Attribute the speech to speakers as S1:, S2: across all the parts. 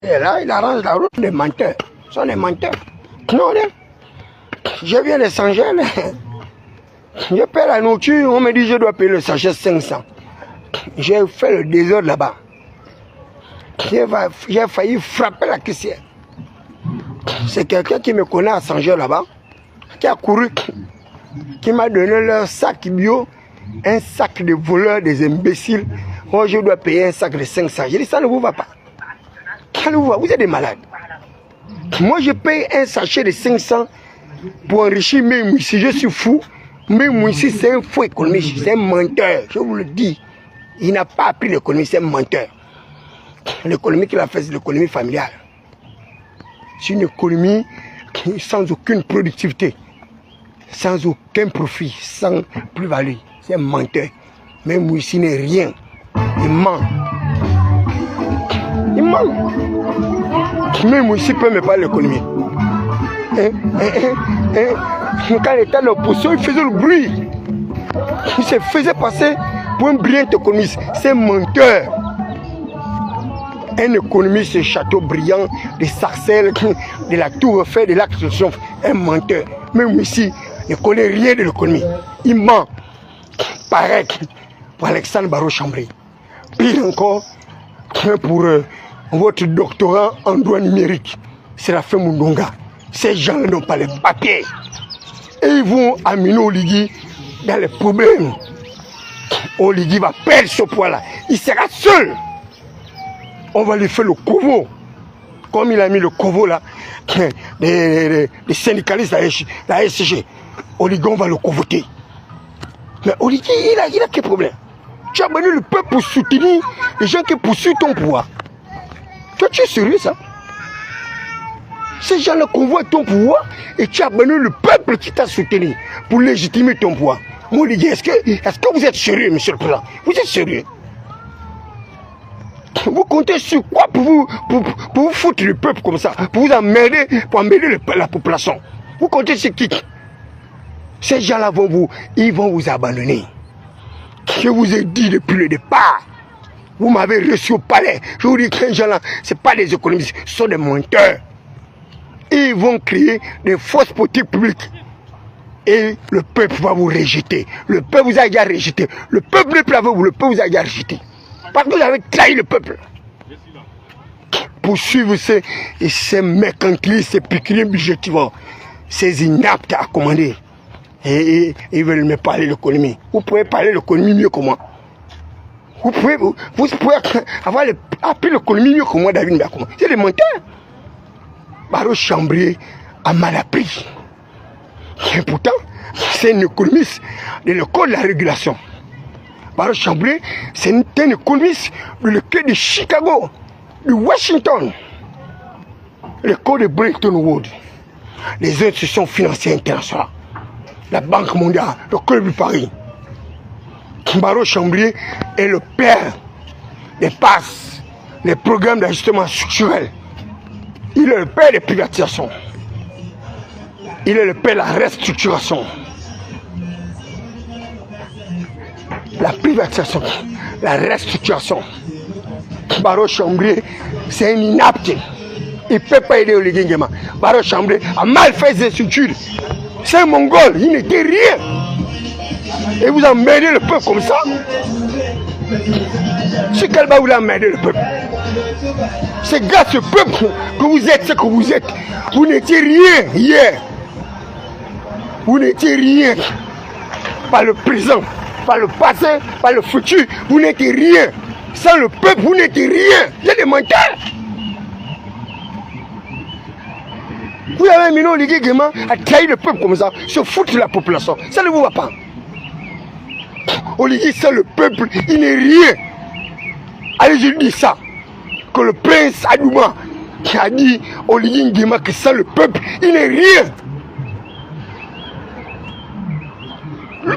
S1: Et là, il arrange la route des menteurs. Ce sont des menteurs. Non, je viens de Sanger. Je paie la nourriture, on me dit que je dois payer le sachet 500. J'ai fait le désordre là-bas. J'ai failli frapper la caissière. C'est quelqu'un qui me connaît à Sanger là-bas, qui a couru, qui m'a donné leur sac bio, un sac de voleurs, des imbéciles. Moi, je dois payer un sac de 500. J'ai dit, ça ne vous va pas. Ça ne vous va, vous êtes des malades. Moi, je paye un sachet de 500 pour enrichir mes mouissis. Je suis fou. Mais Moïse, c'est un faux économiste, c'est un menteur, je vous le dis. Il n'a pas appris l'économie, c'est un menteur. L'économie qu'il a fait, c'est l'économie familiale. C'est une économie sans aucune productivité, sans aucun profit, sans plus-value. C'est un menteur. Mais Moïse n'est rien. Il ment. Il ment. Mais Moïse peut me parler de l'économie. Quand il était en opposition, il faisait le bruit. Il se faisait passer pour un brillant économiste. C'est un menteur. Un économiste, c'est Chateaubriand, de Sarcelles, de la Tour Eiffel, de l'Arc de Triomphe. Un menteur. Même ici, il ne connaît rien de l'économie. Il ment. Pareil pour Alexandre Barreau-Chambry. Pire encore, pour votre doctorat en droit numérique, Séraphin Mundonga. Ces gens n'ont pas les papiers. Et ils vont amener Oligui dans les problèmes. Oligui va perdre ce poids-là. Il sera seul. On va lui faire le covo. Comme il a mis le covo là, des syndicalistes à la SCG. Oligui, on va le covoter. Mais Oligui, il a quel problème? Tu as amené le peuple pour soutenir les gens qui poursuivent ton pouvoir. Toi, tu es sérieux, ça? Ces gens-là convoient ton pouvoir et tu as abandonné le peuple qui t'a soutenu pour légitimer ton pouvoir. Moi, je dis, est-ce que vous êtes sérieux, monsieur le président? Vous êtes sérieux? Vous comptez sur quoi pour vous foutre le peuple comme ça? Pour vous emmerder, pour emmerder la population? Vous comptez sur qui? Ces gens-là ils vont vous abandonner. Je vous ai dit depuis le départ. Vous m'avez reçu au palais. Je vous dis que ces gens-là, ce ne sont pas des économistes, ce sont des menteurs. Ils vont créer des fausses politiques publiques. Et le peuple va vous rejeter. Le peuple vous a déjà rejeté. Le peuple n'est plus avec vous, le peuple vous a déjà rejeté. Parce que vous avez trahi le peuple. Pour suivre ces mercantilistes, ces pécuniaires budgétivores, ces inaptes à commander. Et ils veulent me parler de l'économie. Vous pouvez parler de l'économie mieux que moi. Vous pouvez avoir appris l'économie mieux que moi, David Mbakoma. C'est des menteurs. Barreau-Chambry a mal appris. Et pourtant, c'est un économiste de l'école de la régulation. Barreau-Chambry, c'est un économiste de l'école de Chicago, de Washington, l'école de Bretton Woods, les institutions financières internationales, la Banque mondiale, le Club de Paris. Barreau-Chambry est le père des passes, les programmes d'ajustement structurel. Il est le père des privatisations. Il est le père de la restructuration. La privatisation, la restructuration. Barreau-Chambry, c'est un inapte. Il ne peut pas aider Oligui Nguema. Barreau-Chambry a mal fait ses structures. C'est un mongol, il n'était rien. Et vous emmerdez le peuple comme ça. Sur quel bas vous emmerdez le peuple? C'est grâce au peuple que vous êtes ce que vous êtes. Vous n'étiez rien hier. Vous n'étiez rien. Par le présent, par le passé, par le futur. Vous n'étiez rien. Sans le peuple, vous n'étiez rien. Il y a des menteurs. Vous avez mis Oligui Nguema à trahir le peuple comme ça, se foutre de la population. Ça ne vous va pas. Oligui, c'est le peuple, il n'est rien. Allez, je dis ça. Que le prince Adouma qui a dit Oligui Nguema que c'est le peuple, il n'est rien.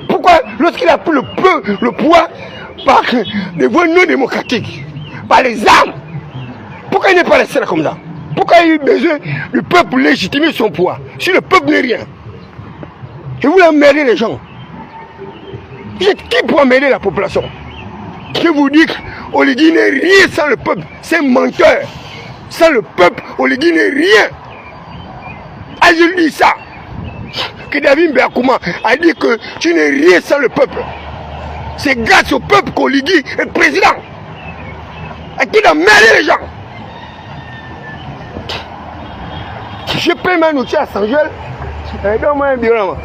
S1: Pourquoi, lorsqu'il a pris le pouvoir par des voies non démocratiques, par les armes, pourquoi il n'est pas resté là comme ça? Pourquoi il a eu besoin du peuple pour légitimer son pouvoir? Si le peuple n'est rien. Et vous emmerdez les gens. Vous êtes qui pour emmerder la population? Je vous dis qu'Oligui n'est rien sans le peuple. C'est un menteur. Sans le peuple, Oligui n'est rien. Ah, je dis ça. Que David Mbeyakouma a dit que tu n'es rien sans le peuple. C'est grâce au peuple qu'Oligui est président. Et qu'il a mêlé les gens. Je paye ma nourriture à Saint-Joël. Donne-moi un bureau.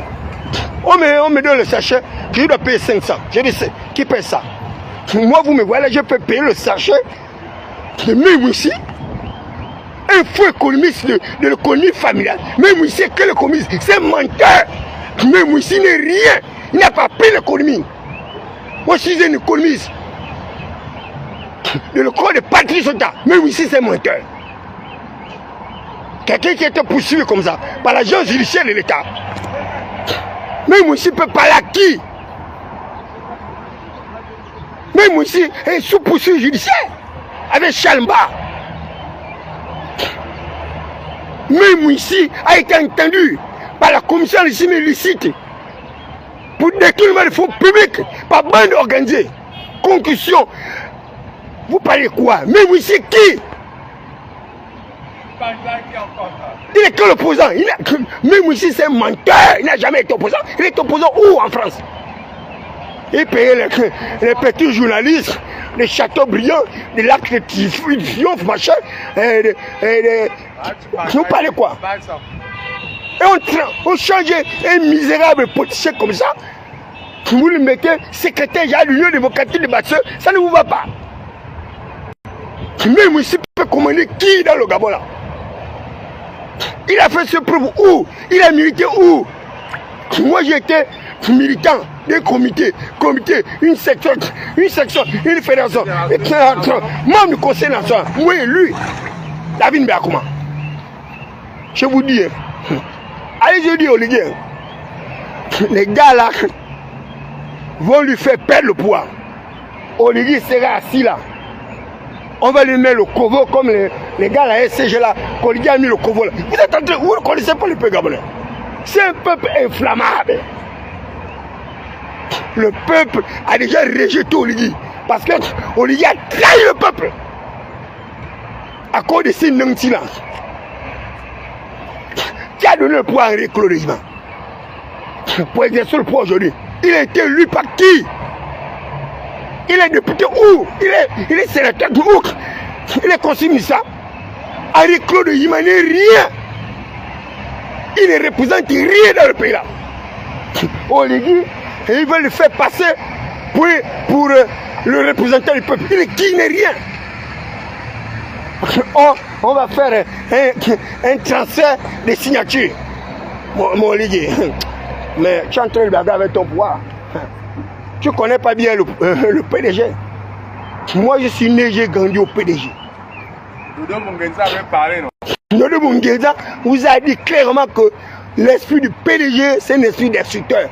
S1: On me donne le sachet que je dois payer 500. Je dis, qui paye ça? Moi, vous me voyez, je peux payer le sachet de même ici. Un faux économiste de l'économie familiale. Même ici, que l'économiste, c'est un menteur. Même ici, il n'est rien. Il n'a pas pris l'économie. Moi, je suis un économiste de l'école de Patrice Ota. Même ici, c'est un menteur. Quelqu'un qui était poursuivi comme ça par l'agence judiciaire de l'État. Même ici, peut parler à qui? Même ici, un sous-poursuivi judiciaire avec Chalmba. Même ici, a été entendu par la commission de cimes illicites pour détournement de fonds publics par bande organisée. Conclusion. Vous parlez quoi? Même ici, qui? Il est que l'opposant. Même ici, c'est un menteur. Il n'a jamais été opposant. Il est opposant où en France? Il payait les petits journalistes, les châteaux brillants, les lacs de triomphe, machin. Vous parlez quoi? Et on change un misérable politicien comme ça. Vous le mettez secrétaire à l'Union démocratique de Basseur, ça ne vous va pas. Même ici, peut commander qui dans le Gabon là? Il a fait ce preuve où? Il a milité où? Moi j'étais militant d'un comité, une section, une fédération, membre du conseil national. Moi et lui, David Mbeyakouma. Je vous dis, allez je dis Oligui, les gars là vont lui faire perdre le pouvoir. Oligui sera assis là. On va lui mettre le covo comme les gars là, SCG là, qu'Oligui a mis le covo là. Vous êtes en train, vous ne connaissez pas le peuple gabonais. C'est un peuple inflammable. Le peuple a déjà rejeté Oligui. Parce que Oligui a trahi le peuple. À cause de ces nantis là. Qui a donné le pouvoir à Henri Claude Hima pour exercer le pouvoir aujourd'hui? Il a été élu par qui? Il est député où? Il est sénateur où? Il est conseiller municipal. Henri Claude Hima n'est rien. Il ne représente rien dans le pays là. Oligui, ils veulent le faire passer pour le représentant du peuple. Il est qui? N'est rien. On va faire un transfert de signatures. Mon Oligui. Mais tu es en train de bagarrer avec ton pouvoir. Tu ne connais pas bien le PDG. Moi, je suis né, j'ai grandi au PDG.
S2: Dodo Mungenza avait parlé, non?
S1: Dodo Mungenza vous a dit clairement que l'esprit du PDG, c'est un esprit destructeur.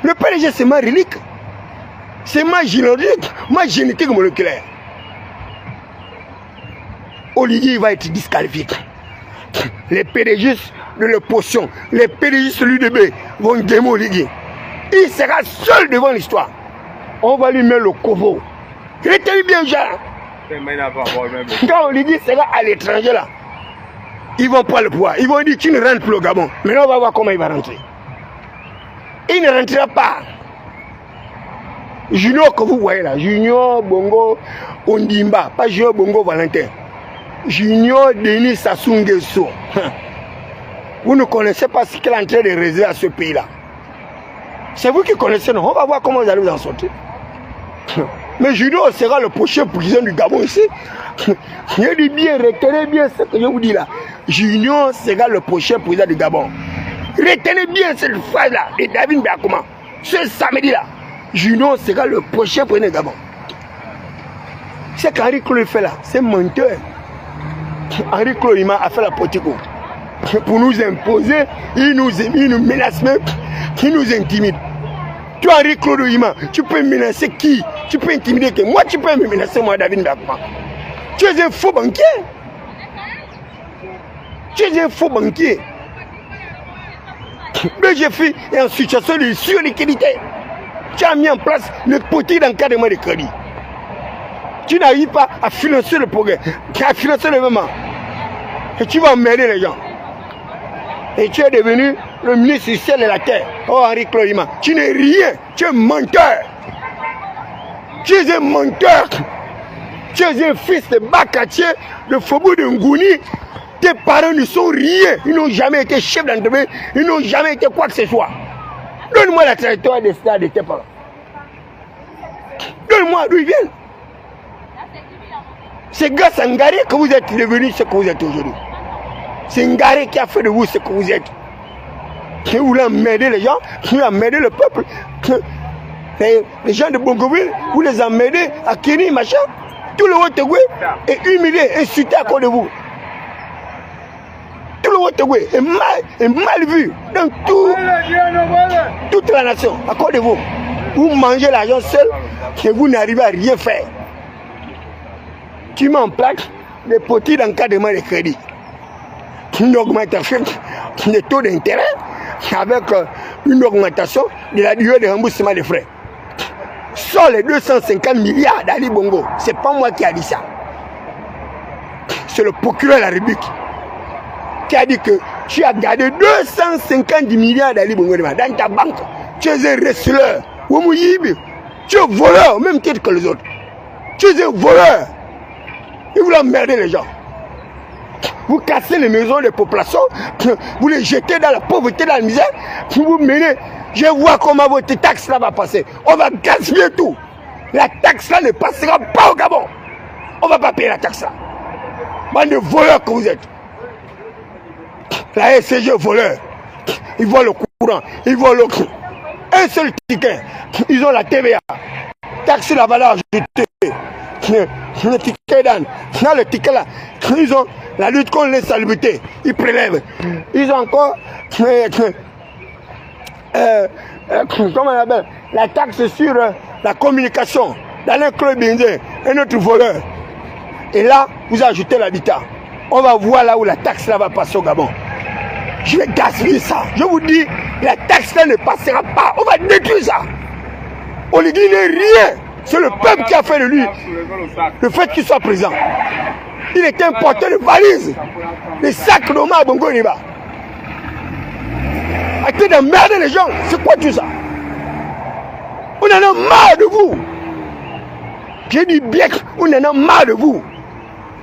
S1: Le PDG, c'est ma relique. C'est ma génétique moléculaire. Oligui va être disqualifié. Les PDG de l'opposition, les PDG de l'UDB vont démolir Oligui. Il sera seul devant l'histoire. On va lui mettre le covo. Retenez bien, Jean. Quand Oligui sera à l'étranger là, ils vont prendre le pouvoir. Ils vont dire tu ne rentres plus au Gabon. Maintenant on va voir comment il va rentrer. Il ne rentrera pas. Junior que vous voyez là, Junior Bongo Ondimba, pas Junior Bongo Valentin. Junior Denis Sassou Nguesso. Vous ne connaissez pas ce qu'il est en train de réaliser à ce pays là. C'est vous qui connaissez, non? On va voir comment vous allez vous en sortir. Mais Junior sera le prochain président du Gabon ici. Je dis bien, retenez bien ce que je vous dis là. Junior sera le prochain président du Gabon. Retenez bien cette phrase-là de David Mbeyakouma. Ce samedi-là, Junior sera le prochain président du Gabon. C'est qu'Henri Claude fait là, c'est menteur. Henri Claude Hima a fait la politique pour nous imposer, il nous menace même, il nous intimide. Toi, Henri Claude Hima, tu peux menacer qui? Tu peux intimider qui? Moi, tu peux me menacer, moi, David Mbeyakouma. Tu es un faux banquier. Tu es un faux banquier. BGF est en situation de surliquidité. Tu as mis en place le politique d'encadrement de crédit. Tu n'arrives pas à financer le progrès, à financer le mouvement. Et tu vas emmerder les gens. Et tu es devenu le ministre du ciel et de la terre. Oh Henri Clodima, tu n'es rien, tu es menteur. Tu es un menteur. Tu es un fils de Bakatier, de Faubourg de Ngouni. Tes parents ne sont rien. Ils n'ont jamais été chefs d'entreprise. Ils n'ont jamais été quoi que ce soit. Donne-moi la trajectoire des stades de tes parents. Donne-moi d'où ils viennent. C'est grâce à Ngaré que vous êtes devenu ce que vous êtes aujourd'hui. C'est Ngaré qui a fait de vous ce que vous êtes. Qui voulait emmerder les gens, qui voulait emmerder le peuple. Les gens de Bongoville, vous les emmerdez à Kény, machin. Tout le Haut-Tégoué est humilié, insulté à cause de vous. Tout le Haut-Tégoué est mal vu dans toute la nation à cause de vous. Vous mangez l'argent seul et vous n'arrivez à rien faire. Tu mets en place des politiques d'encadrement de crédit. Une augmentation des taux d'intérêt avec une augmentation de la durée de remboursement des frais. Sur les 250 milliards d'Ali Bongo, c'est pas moi qui a dit ça. C'est le procureur de la République qui a dit que tu as gardé 250 milliards d'Ali Bongo dans ta banque. Tu es un receleur. Tu es voleur au même titre que les autres. Tu es un voleur. Et vous emmerder les gens. Vous cassez les maisons des populations, vous les jetez dans la pauvreté, dans la misère, vous menez. Je vois comment votre taxe là va passer. On va gaspiller tout. La taxe là ne passera pas au Gabon. On ne va pas payer la taxe là. Bande de voleurs que vous êtes. La SCG voleur. Ils voient le courant, ils voient le coup. Un seul ticket. Ils ont la TVA. Taxe la valeur ajoutée. Le ticket d'âne. Dans le ticket là, ils ont la lutte contre l'insalubrité. Ils prélèvent. Ils ont encore comment on appelle, la taxe sur la communication. Dans un club indien, un autre voleur. Et là, vous ajoutez l'habitat. On va voir là où la taxe là va passer au Gabon. Je vais gaspiller ça. Je vous dis, la taxe là ne passera pas. On va détruire ça. On lui dit rien. C'est le peuple qui a fait de lui le fait qu'il soit présent. Il était un porteur de valises. Les sacs d'Oma à Bongo Niba. Arrêtez d'emmerder les gens. C'est quoi tout ça? On en a marre de vous. J'ai dit bien qu'on en a marre de vous.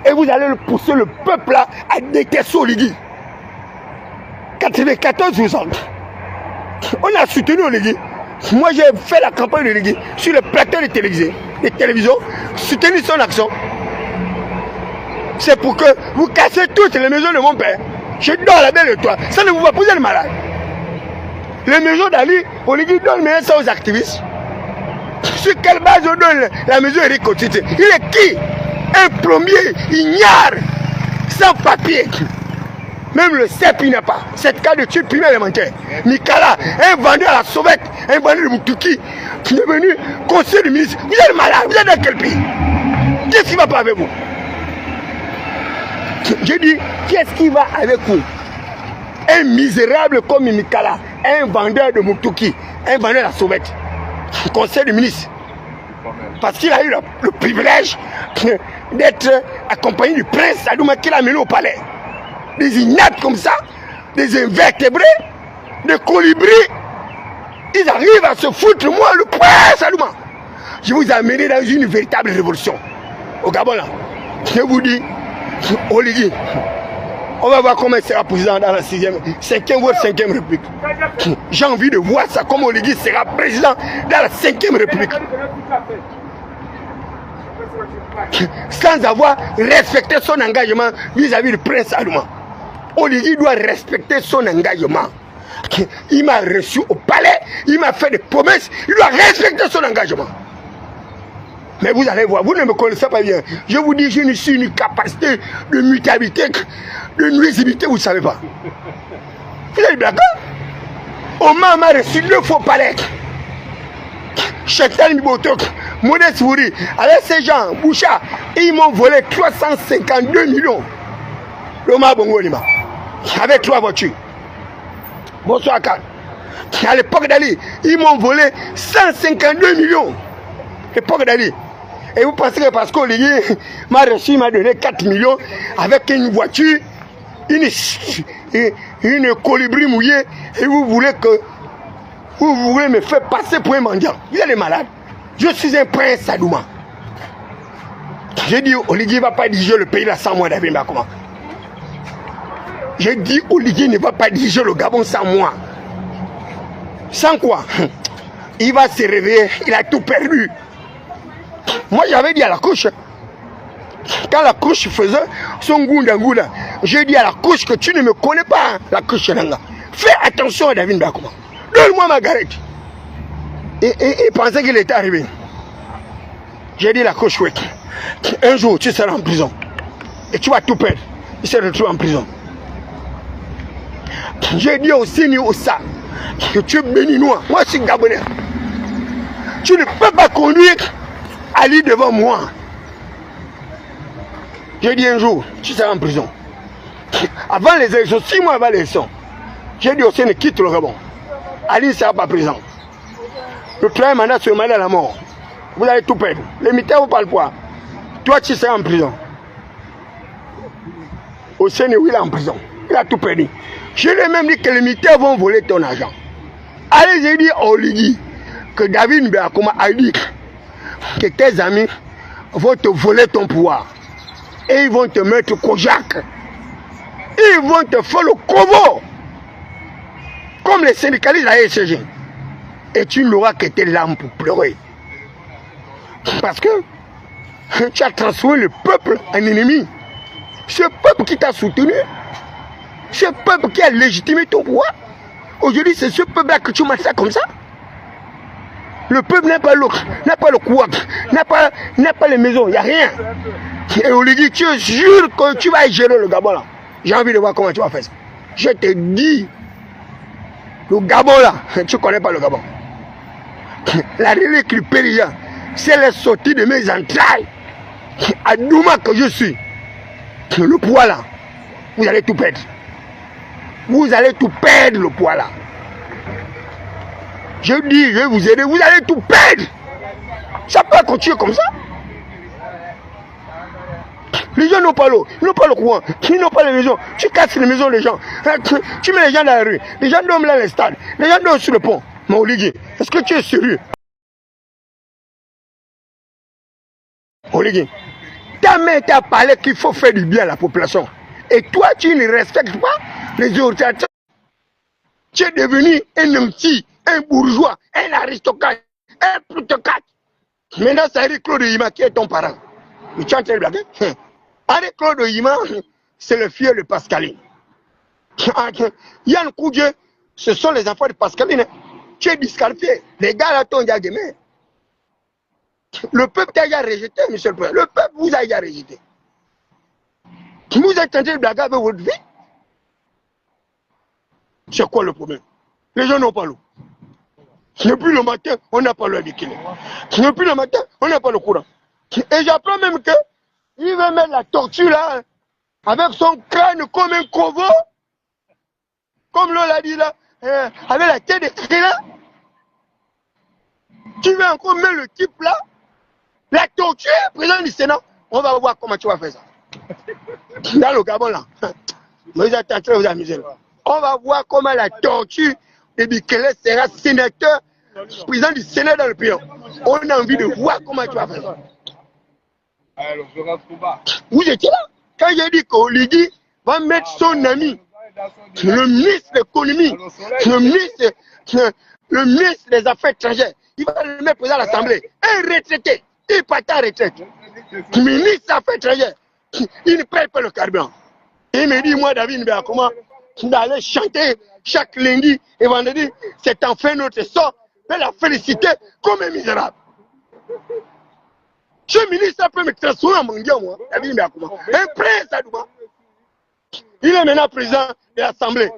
S1: Et vous allez pousser le peuple là à détester Oligui. 94%. On a soutenu Oligui. Moi j'ai fait la campagne de Oligui sur le plateau de télévision, soutenu son action. C'est pour que vous cassez toutes les maisons de mon père. Je dors la belle de toi. Ça ne vous va poser le malade. Les maisons d'Ali, Oligui donne ça aux activistes. Sur quelle base on donne la maison Eric Kotite? Il est qui? Un plombier ignare, sans papier. Même le CEP il n'a pas. Cette cas de tuer primaire élémentaire. Mikala, un vendeur à la sauvette, un vendeur de Moutouki, qui est venu conseiller du ministre. Vous êtes malade, vous êtes dans quel pays? Qu'est-ce qui va pas avec vous? Je dis, qu'est-ce qui va avec vous? Un misérable comme Mikala, un vendeur de Moutouki, un vendeur de la sauvette, conseiller du ministre. Parce qu'il a eu le privilège d'être accompagné du prince Adouma qui l'a mené au palais. Des inaptes comme ça, des invertébrés, des colibris, ils arrivent à se foutre moi, le prince Adouma. Je vous ai amené dans une véritable révolution. Au Gabon là, je vous dis, Oligui, on va voir comment il sera président dans la 5e ou 5e République. J'ai envie de voir ça, comment Oligui sera président dans la 5e République. Sans avoir respecté son engagement vis-à-vis du prince Adouma. Oligui doit respecter son engagement. Il m'a reçu au palais, il m'a fait des promesses, il doit respecter son engagement. Mais vous allez voir, vous ne me connaissez pas bien. Je vous dis, je ne suis une capacité de mutabilité, de nuisibilité, vous ne savez pas. Vous êtes d'accord? Omar m'a reçu 2 fois au palais. Chetan Mibotok, Modeste Fouri, avec ces gens, Boucha, ils m'ont volé 352 millions. L'Omar Bongo Nima, avec 3 voitures. Bonsoir, Khan. À l'époque d'Ali, ils m'ont volé 152 millions. L'époque d'Ali. Et vous pensez que parce qu'Olivier m'a reçu, il m'a donné 4 millions avec une voiture, une colibri mouillée et vous voulez me faire passer pour un mendiant. Vous êtes malade. Je suis un prince Sadouma. J'ai dit Olivier ne va pas diriger le pays là sans moi, David Mbakoma. J'ai dit Olivier ne va pas diriger le Gabon sans moi. Sans quoi? Il va se réveiller, il a tout perdu. Moi j'avais dit à la couche, quand la couche faisait son gounda, j'ai dit à la couche que tu ne me connais pas, la couche Nanga. Fais attention à David Mbakoma. Donne-moi ma garette. Et pensait qu'il était arrivé. J'ai dit à la couche, oui. Un jour tu seras en prison. Et tu vas tout perdre. Il se retrouve en prison. J'ai dit au Seigneur Ossa que tu es béninois. Moi je suis Gabonais. Tu ne peux pas conduire Ali devant moi. J'ai dit un jour, tu seras en prison. Avant les élections, 6 mois avant les élections, j'ai dit au Seigneur quitte le Gabon. Ali ne sera pas présent. Le travail mandat se mandat à la mort. Vous allez tout perdre. Les militaires vous parlent pas. Toi tu seras en prison. Au Seigneur, il est en prison. Il a tout perdu. Je lui ai même dit que les militaires vont voler ton argent. Allez, j'ai dit à Oligui que David Mbakoma a dit que tes amis vont te voler ton pouvoir. Et ils vont te mettre Kojak. Ils vont te faire le Kovo. Comme les syndicalistes à ECG. Et tu n'auras que tes larmes pour pleurer. Parce que tu as transformé le peuple en ennemi. Ce peuple qui t'a soutenu, ce peuple qui a légitimé ton pouvoir, aujourd'hui c'est ce peuple-là que tu massacres comme ça. Le peuple n'a pas l'eau, n'a pas le couac, n'a pas les maisons, il n'y a rien. Et Oligui, tu jures que tu vas gérer le Gabon là. J'ai envie de voir comment tu vas faire ça. Je te dis, le Gabon là, tu ne connais pas le Gabon. La relique du Péria, c'est la sortie de mes entrailles. À Douma que je suis, le poids là, vous allez tout perdre. Vous allez tout perdre le poids là. Je dis, je vais vous aider, vous allez tout perdre. Ça peut continuer comme ça. Les gens n'ont pas l'eau, ils n'ont pas le courant, ils n'ont pas les maisons. Tu casses les maisons des gens. Tu mets les gens dans la rue. Les gens dorment dans les stades. Les gens dorment sur le pont. Mais Oligui, est-ce que tu es sérieux? Oligui, ta mère t'a parlé qu'il faut faire du bien à la population. Et toi, tu ne respectes pas les autorités. Tu es devenu un nanti, un bourgeois, un aristocrate, un plutocrate. Maintenant, c'est Henri Claude Yima qui est ton parent. Mais tu es en train de blaguer? Henri Claude Yima, c'est le fils de Pascaline. Yann Koudje, ce sont les enfants de Pascaline. Tu es disqualifié. Les gars là t'ont déjà gagné. Le peuple t'a déjà rejeté, monsieur le président. Le peuple vous a déjà rejeté. Vous êtes en train de blaguer avec votre vie. C'est quoi le problème? Les gens n'ont pas l'eau. Depuis le matin, on n'a pas l'eau d'équilibre. Depuis le matin, on n'a pas le courant. Et j'apprends même que il va mettre la tortue là, avec son crâne comme un corbeau, comme l'on l'a dit là, avec la tête de cri là. Tu vas encore mettre le type là, la tortue, président du Sénat. On va voir comment tu vas faire ça. Dans le Gabon là. Mais vous êtes en train de vous amuser là. On va voir comment la tortue de Bikele sera sénateur, président du Sénat dans le pays. On a envie de voir comment tu vas faire ça. Vous étiez là quand j'ai dit qu'Oligui va mettre son ami, le ministre de l'économie, le ministre des affaires étrangères, il va le mettre président de l'Assemblée, un retraité, il part à retraite. Le ministre des affaires étrangères, il ne paye pas le carburant. Il me dit, moi, David Mbakoma, d'aller chanter chaque lundi et vendredi, c'est enfin notre sort, mais la féliciter comme un misérable. Ce ministre peut me transformer en mendiant, moi, David Mbakoma. Un prince à Douma. Il est maintenant président de l'Assemblée.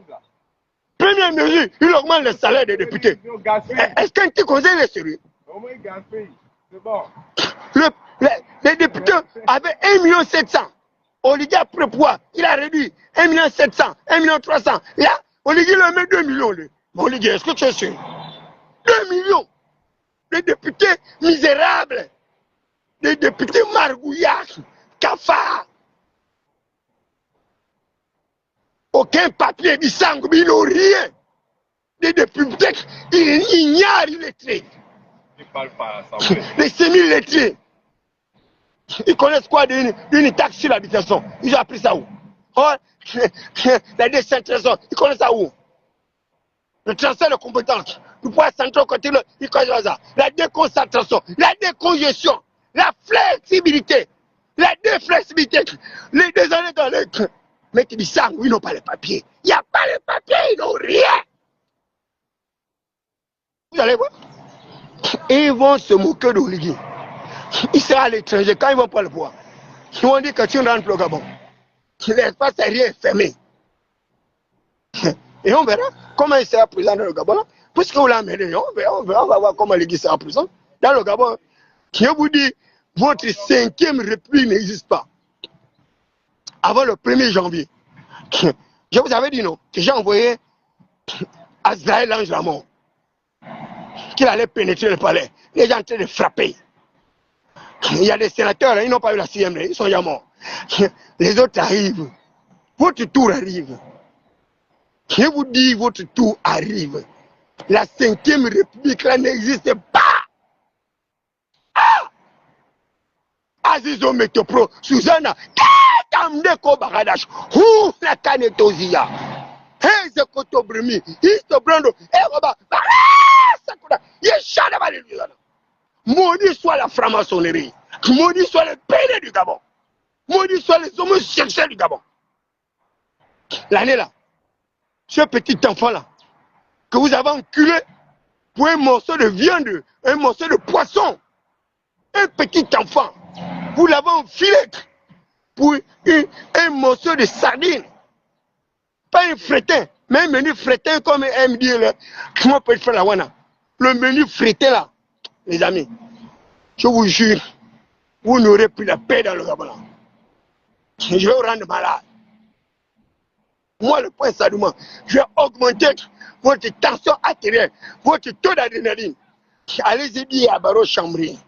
S1: Première mesure, il augmente le salaire des députés. Est-ce qu'un petit conseil est sérieux? Les députés avaient 1 700 000. Oligui a pris poids, il a réduit 1 700 000, 1 300 000. Là, Oligui le met 2 millions. Mais Oligui, est-ce que tu es sûr? 2 millions. Les députés misérables, les députés margouillacs, cafards. aucun papier, ils n'ont rien. Des bibliothèques, ils ignorent les lettrés.
S2: Ils ne parlent pas l'Assemblée.
S1: Les semi-lettrés. Ils connaissent quoi d'une taxe sur l'habitation? Ils ont appris ça où? Oh, la décentralisation, ils connaissent ça où? Le transfert de compétences, le pouvoir central continu, ils connaissent ça. La déconcentration, la décongestion, la flexibilité, la déflexibilité, les désolés dans les... Mais tu dis ça, ils n'ont pas les papiers. Il n'y a pas les papiers, ils n'ont rien. Vous allez voir? Ils vont se moquer d'Oligui. Ils seront à l'étranger quand ils vont pas le pouvoir. Ils vont dire que tu rentres au Gabon. L'espace aérien est fermé. Et on verra comment il sera présent dans le Gabon. Puisque vous l'amenez, on va voir comment l'Église sera présent dans le Gabon. Je vous dis, votre 5e république n'existe pas. Avant le 1er janvier. Je vous avais dit non, que j'ai envoyé Azraël l'ange de la mort. Qu'il allait pénétrer le palais. Les gens en train de frapper. Il y a des sénateurs, ils n'ont pas eu la 6e, ils sont déjà morts. Les autres arrivent. Votre tour arrive. Je vous dis, votre tour arrive. La 5e république là n'existe pas. Ah! Azizo Metopro, Susanna, Kamdeko Baradash, Hu la Kanetozia, Heze Kotobrimi, Isto Brando, Eroba, Sakura, Yeshana Valériana. Maudit soit la franc-maçonnerie, maudit soit le pédé du Gabon, maudit soit les homosexuels du Gabon. L'année là, ce petit enfant-là, que vous avez enculé pour un morceau de viande, un morceau de poisson, un petit enfant, vous l'avez enfilé pour un morceau de sardine, pas un fretin, mais un menu fretin comme un dit là, comment peut faire la wana? Le menu fretin là, les amis, je vous jure, vous n'aurez plus la paix dans le Gabon. Je vais vous rendre malade. Moi, le point Sadouma, je vais augmenter votre tension artérielle, votre taux d'adrénaline. Allez-y dire à Baro Chambry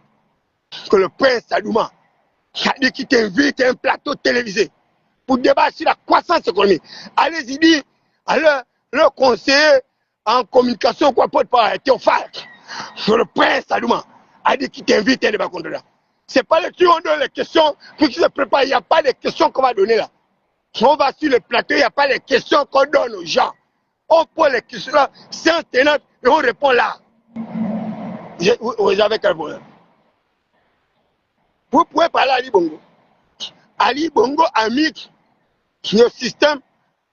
S1: que le prince Sadouma a dit qu'il t'invite à un plateau télévisé pour débattre sur la croissance économique. Allez-y dire à leur conseiller en communication, quoi, porte-parole, Théophile, que le prince Sadouma a dit qu'il t'invite à un débat contre là. Ce n'est pas le truc, on donne les questions pour qu'ils se préparent. Il n'y a pas de questions qu'on va donner là. On va sur le plateau, il n'y a pas de questions qu'on donne aux gens. On pose les questions là, sans tenante, et on répond là. Vous avez quel problème? Vous pouvez parler à Ali Bongo. Ali Bongo a mis le système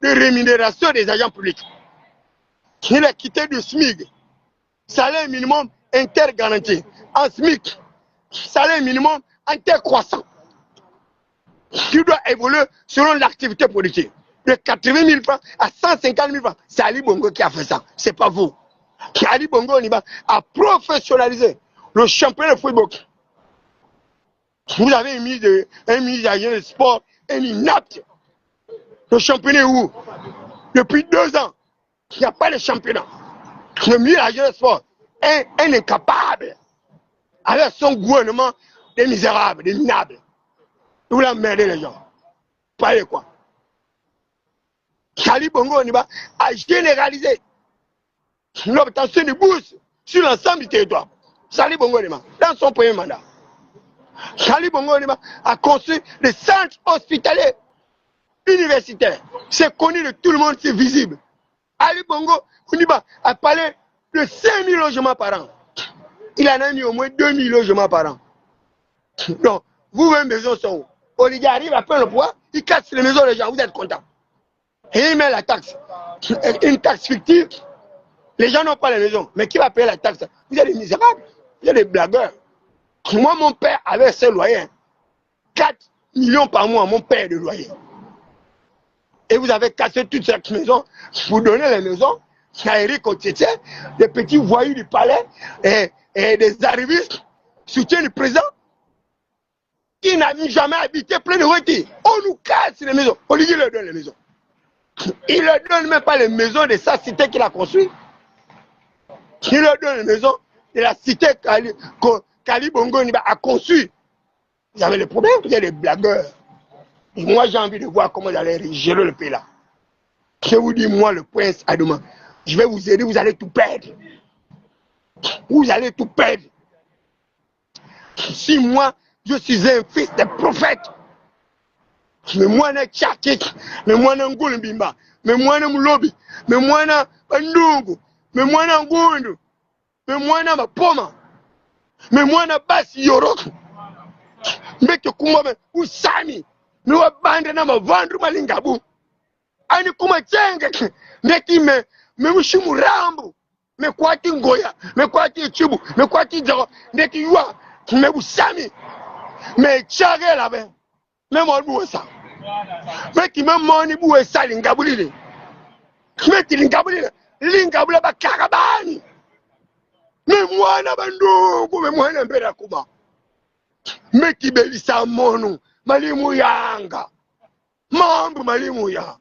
S1: de rémunération des agents publics. Il a quitté du SMIC, salaire minimum intergaranti, en SMIC, salaire minimum intercroissant, qui doit évoluer selon l'activité politique. De 80 000 francs à 150 000 francs. C'est Ali Bongo qui a fait ça, c'est pas vous. Ali Bongo a professionnalisé le championnat de football. Vous avez un ministre de sport, un inapte. Le championnat est où? Depuis 2 ans, il n'y a pas de championnat. Le ministre de sport est un incapable. Avec son gouvernement, des misérables, des minables. Vous l'emmerdez les gens. Parlez quoi? Ali Bongo a généralisé l'obtention de bourses sur l'ensemble du territoire. Ali Bongo dans son premier mandat. Ali Bongo a construit des centres hospitaliers universitaires. C'est connu de tout le monde, c'est visible. Ali Bongo a parlé de 5 000 logements par an. Il en a mis au moins 2 000 logements par an. Donc, vous, vos maisons sont où? Olivier arrive à prendre le pouvoir, il casse les maisons des gens, vous êtes contents. Et il met la taxe. Une taxe fictive. Les gens n'ont pas les maisons. Mais qui va payer la taxe? Vous êtes des misérables, vous êtes des blagueurs. Moi, mon père avait ce loyer. 4 millions par mois, mon père de loyer. Et vous avez cassé toute cette maison pour donner les maisons à Eric Otietier, des petits voyous du palais et des arrivistes, soutien du président, qui n'a jamais habité plein de rôtis. On nous casse les maisons. Olivier leur donne les maisons. Il ne leur donne même pas les maisons de sa cité qu'il a construite. Il leur donne les maisons de la cité qu'Ali Bongo a construite. Vous avez le problème, vous êtes des blagueurs. Et moi, j'ai envie de voir comment vous allez gérer le pays là. Je vous dis, moi, le prince Adama, je vais vous aider, vous allez tout perdre. Vous allez tout perdre. Si moi, je suis un fils de prophète, mais moi, je suis tchakik, mais moi, je suis Ngoulimbimba, mais moi, je suis Moulobi, mais moi, je suis Ndungu, mais moi, je suis Ngundu, mais moi, je suis Poma, mais moi, je suis Basi Yorok, mais que kuma ou Sami, mais wa bande na ma vandru malingabu, ani kuma chenga, mais qui me mushimu rambu, mais quoi qui ngoya, mais quoi qui chibu, mais quoi qui djaro, mais qui youa, mais vous Sami, mais tchare là ben, mais moi vous ça. Mais qui me moni boué ça lingabulile. Mais qui lingabulile, lingabula ba karabani. Mais moi na bandu, mais moi na mbera kuma. Mais qui belisa mono, malimu yanga. Mambu malimu ya.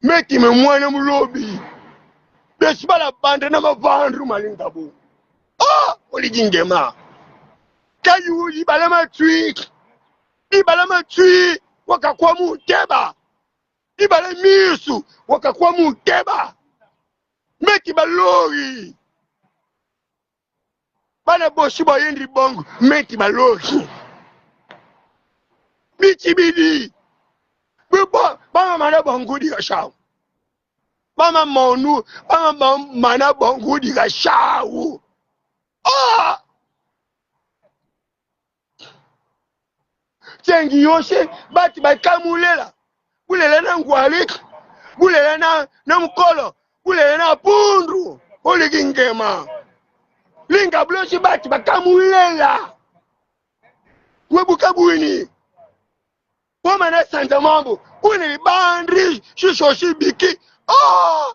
S1: Mais qui me moi na mulobi. Despa la bande na mavandru malingabu. Oh, oligingema. Kayu ibalama tui. Ibalama tui. Wakakuwa muteba ibale misu wakakuwa muteba meki balori bana boshi boyendi bongo meki balori bichi bidi bibo bama mana bongudi ga shawu bama monu bama mana bongudi ga shawu ah Tengi yoshe bati bakamulela bulela na ngwalik bulela na mkolo bulela na pundu oligingema linga bloshi bati bakamulela webuka buini woma na santa mambo uni bandri shishoshi biki oh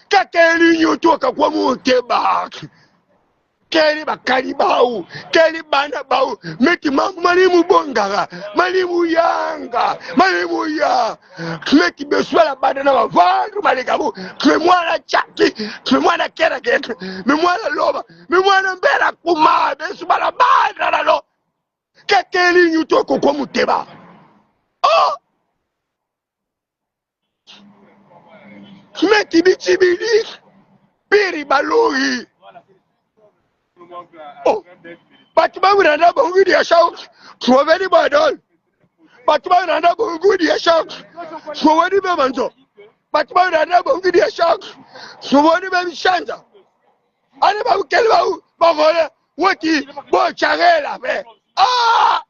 S1: kakeli nyotoka kwa muteba Keli bakali bau, keli bana bau, meki malimu bongara, malimu yanga, malimu ya, meki beswa la bana na wavandu malikabu, memwana chaki, memwana kera kera, memwana loba, memwana mbera kuma, beswa la bana la lo, kekeli nyuto koko muteba. Oh! Meki bichibili, piri balori. Oh, Batman Randa Bungudi shout, Swaveni Badol, Batman Randa Bungudi shout, Swaveni Bemanzo, Batman Randa Bungudi shout, Swaveni Bem Shanta. I never tell you, Bavole, what he, what Charela, ah!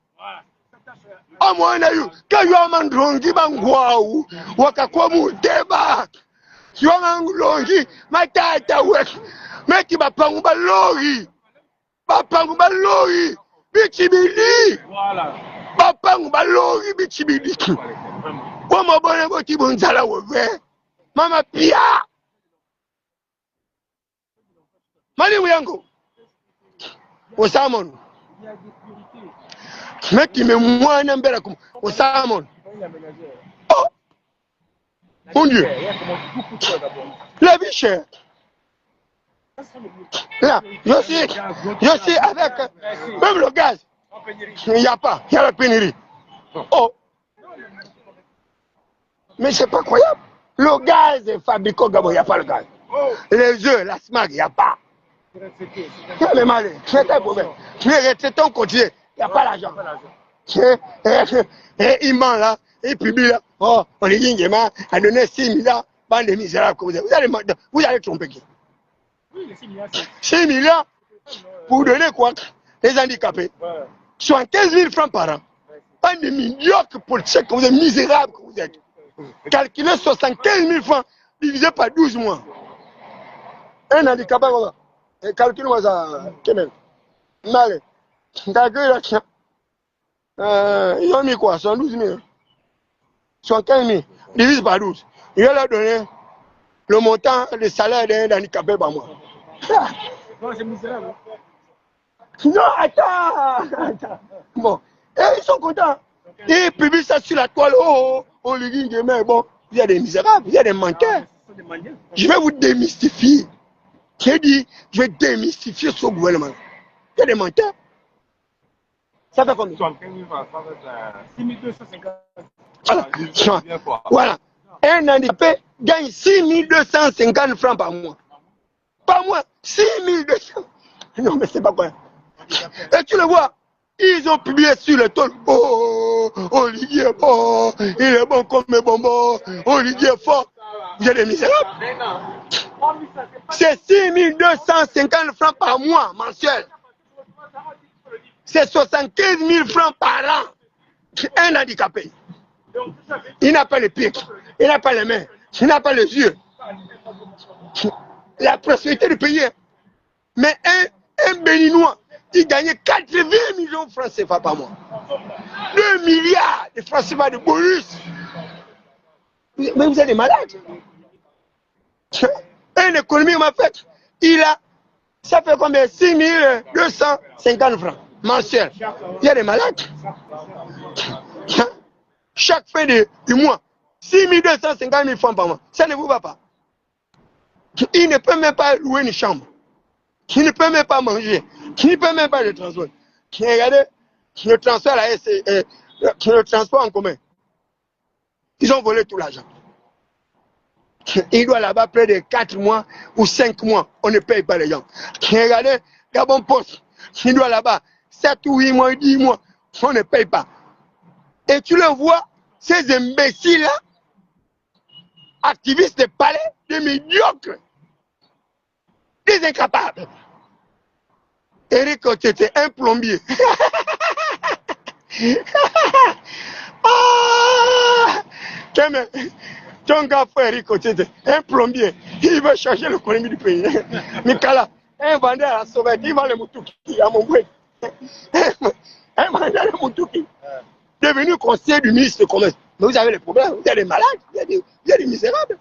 S1: I'm one of you, can you man drunk, give and wow, Wakakomu, Deba, Young Longi, my tata work, make him a pangba lori. Papa Balori, Bichibili, Papa Balori, Bichibili. One more bonnet, what you want to over. Mama Pia Mali Wiango was Salmon. Make him one and better was Salmon. Oh, mon Dieu, la vie chère. Là, je suis avec même le gaz. Il n'y a pas, il y a la pénurie. Oh, mais c'est pas croyable. Le gaz est fabriqué au Gabon, il n'y a pas le gaz. Les œufs, la SMAG, il n'y a pas. Mais mal, c'est un problème. Mais retraitons continue, il n'y a pas l'argent. Et il ment là, il publie là. Oh, on est Yingema a donné 6 milliards, bande de misérables que vous allez tromper qui? 6 milliards pour donner quoi? Les handicapés. 75 000 francs par an. Pas de médiocres politiciens que vous êtes misérables que vous êtes. Calculez 75 000 francs divisé par 12 mois. Un handicapé, calculez-moi ça. Mal. Calculez là. Ils ont mis quoi? 112 000. 75 000. Divise par 12. Il va leur donner le montant de salaire d'un handicapé par mois.
S3: Non, c'est misérable.
S1: Non, attends. Bon, et ils sont contents. Ils publient ça sur la toile. Oh, les gars, mais bon, il y a des misérables, il y a des menteurs. Je vais vous démystifier. J'ai dit, je vais démystifier ce gouvernement. Il y a des menteurs. Ça fait combien?
S3: 75 000 francs, ça fait 6 250.
S1: Voilà. Un handicapé gagne 6250 francs par mois. Par mois, 6200. Non, mais c'est pas quoi. Et tu le vois, ils ont publié sur le ton. Oh, Olivier est bon, il est bon comme mes bonbons. Olivier est fort. Vous êtes des misérables. C'est 6250 francs par mois mensuel. C'est 75 000 francs par an. Un handicapé. Il n'a pas les pieds, il n'a pas les mains, il n'a pas les yeux. La prospérité du pays. Mais un Béninois, il gagnait 80 millions de francs CFA par mois. 2 milliards de francs CFA de bonus. Mais vous êtes des malades. Une économie m'a fait, ça fait combien? 6250 francs mensuels. Il y a des malades. Chaque fin du mois, 6250 000 francs par mois. Ça ne vous va pas. Il ne peut même pas louer une chambre. Il ne peut même pas manger. Il ne peut même pas le transport. Regardez, le transport, le transport en commun. Ils ont volé tout l'argent. Il doit là-bas près de 4 mois ou 5 mois. On ne paye pas les gens. Regardez, Gabon Poste. Il doit là-bas 7 ou 8 mois, 10 mois. On ne paye pas. Et tu le vois, ces imbéciles-là, activistes de palais, des médiocres, des incapables. Eric c'était un plombier. Ton gars fait Eric c'était un plombier. Il veut changer l'économie du pays. Mikala, un vendeur à la sauvette, il vend le moutouki à mon bruit. Un vendeur de moutouki. Devenu conseiller du ministre de commerce. Mais vous avez des problèmes, vous êtes des malades, vous êtes des misérables.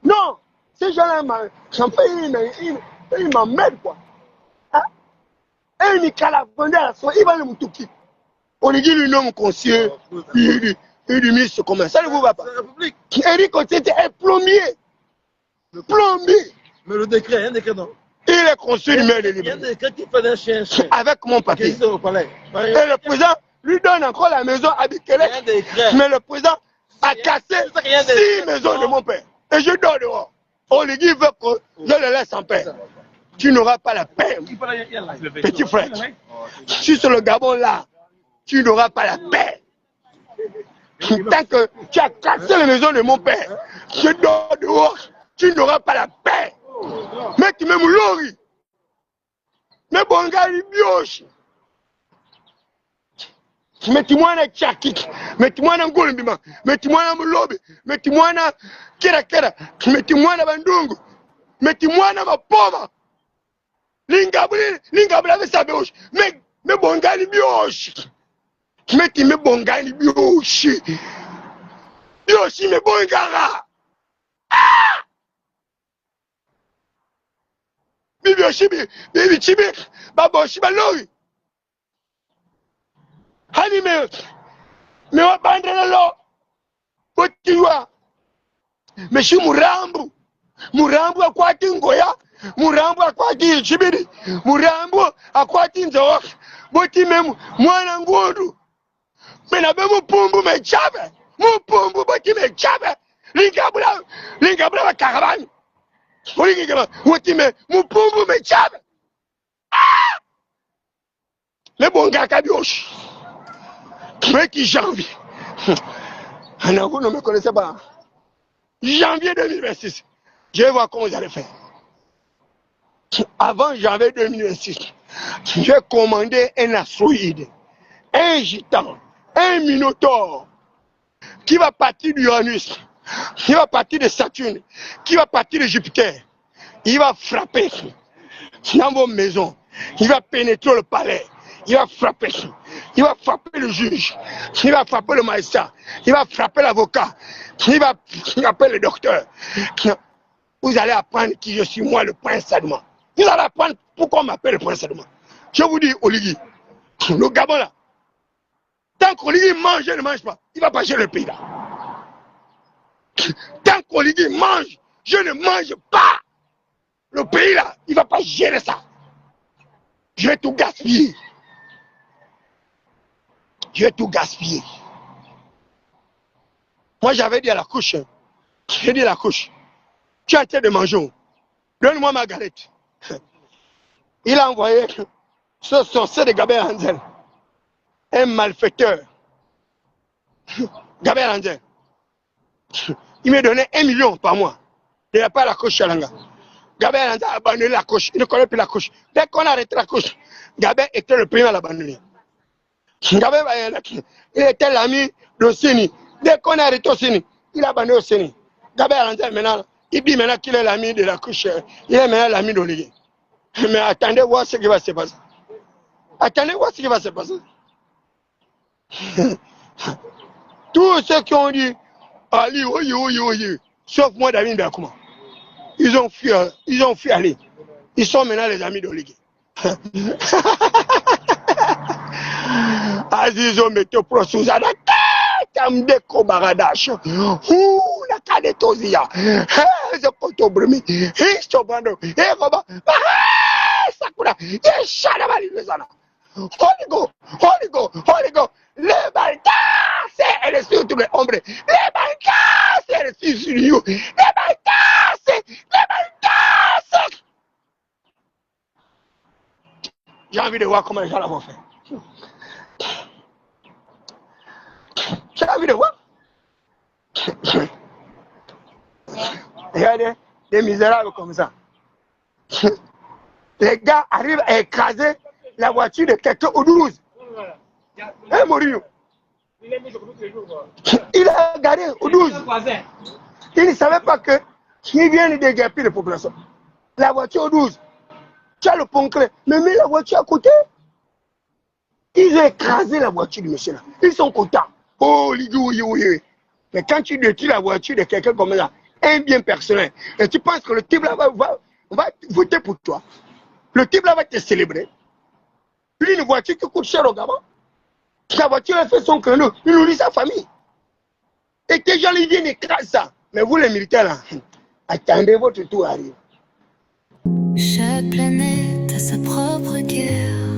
S1: Non, ces gens-là, ils m'emmerdent quoi. Hein? Un Nicolas vendeur, il va le moutouki. On lui dit le nom conseiller du ministre de commerce. Ça ne vous va pas. Eric Otiete est plombier. Plombier.
S4: Mais le décret, il y a un décret non.
S1: Il est conseiller du maire de
S4: Il y a un
S1: Libre.
S4: décret qui fait d'un chien.
S1: Avec mon papier.
S4: Qui au palais.
S1: Et le président lui donne encore la maison à Bikele. Mais le président a cassé 6 maisons de mon père. Et je dors dehors. Oligui veut que je le laisse en paix. Tu n'auras pas la paix, petit frère. Si sur le Gabon là, tu n'auras pas la paix. Tant que tu as cassé les maisons de mon père, je dors dehors, tu n'auras pas la paix. Mais tu m'aimes l'ori. Mais bon gars, il bioche. Mets-moi un tchakik, mets-moi un goulimbima, mets-moi un lobby, mets-moi un kera, mets-moi un bandungu, mets-moi un mapoma. Lingabula avec sa bouche, mais bongali bioche. Mais bongali bioche. Bioche, mais bongara. Ah! Bibioche, bibichibi, baboshi, balori. Hani me wabandana lo otiwa meshi murambu akwati ngoya murambu akwati chibiri murambu akwati nzo boti memu mwana ngundu mena be mupumbu mechabe mupumbu boti mechabe lingabula bakarabani oligeba boti me mupumbu mechabe ah le bonga kabioshi. Mais qui janvier. Vous ne me connaissez pas. Janvier 2026. Je vais voir comment vous allez faire. Avant janvier 2026, j'ai commandé un astroïde, un gitan, un minotaure qui va partir d'Uranus, qui va partir de Saturne, qui va partir de Jupiter. Il va frapper dans vos maisons. Il va pénétrer le palais. Il va frapper. Il va frapper le juge. Il va frapper le magistrat. Il va frapper l'avocat. Il va frapper le docteur. Vous allez apprendre qui je suis, moi, le prince Sadouman. Vous allez apprendre pourquoi on m'appelle le prince Sadouman. Je vous dis, Oligui, le Gabon là, tant qu'Oligui mange, je ne mange pas. Il ne va pas gérer le pays là. Tant qu'Oligui mange, je ne mange pas. Le pays là, il ne va pas gérer ça. Je vais tout gaspiller. Je vais tout gaspiller. Moi, j'avais dit à la couche, j'ai dit à la couche, tu es en train de manger, donne-moi ma galette. Il a envoyé ce sorcier de Gabriel Hanzel, un malfaiteur. Gabriel Hanzel, il m'a donné 1 million par mois. Il n'y a pas la couche Chalanga. Gabriel Hanzel a abandonné la couche, il ne connaît plus la couche. Dès qu'on a arrêté la couche, Gabriel était le premier à l'abandonner. Gabriel, il était l'ami de Seni. Dès qu'on a arrêté au Seni, il a abandonné au Seni. Gabriel Hanzel maintenant, il dit maintenant qu'il est l'ami de la couche, il est maintenant l'ami d'Olivier. Mais attendez voir ce qui va se passer. Attendez voir ce qui va se passer. Tous ceux qui ont dit Ali, oui, sauf moi, David Bekouma, ils ont fui Ali. Ils sont maintenant les amis d'Olivier. Azizo Meto Prosuzada, Tamde Kobaradash, la Kadetozia, the Kotobrumi, Histobando, Eroba, Sakura, Shadabali Lezana. Holy go, le baltas et le sur tous les ombres, les baltas et le sur you, les baltas. J'ai envie de voir comment les gens l'ont fait. J'ai envie de voir. Regardez, des misérables comme ça. Les gars arrivent à écraser la voiture de quelqu'un au 12. Hein, Mourinho? Il a garé au 12. Il ne savait pas que qui vient de déguerpir la population. La voiture au 12. Tu as le pont clé, mais mets la voiture à côté. Ils ont écrasé la voiture du monsieur là. Ils sont contents. Oh, oui. Mais quand tu détruis la voiture de quelqu'un comme ça, un bien personnel, et tu penses que le type là va voter pour toi, le type là va te célébrer. Puis une voiture qui coûte cher au Gabon. La voiture a fait son créneau, il nourrit sa famille. Et que les gens ils viennent écraser ça. Mais vous les militaires là, attendez votre tour arrive.
S5: Chaque planète a sa propre guerre.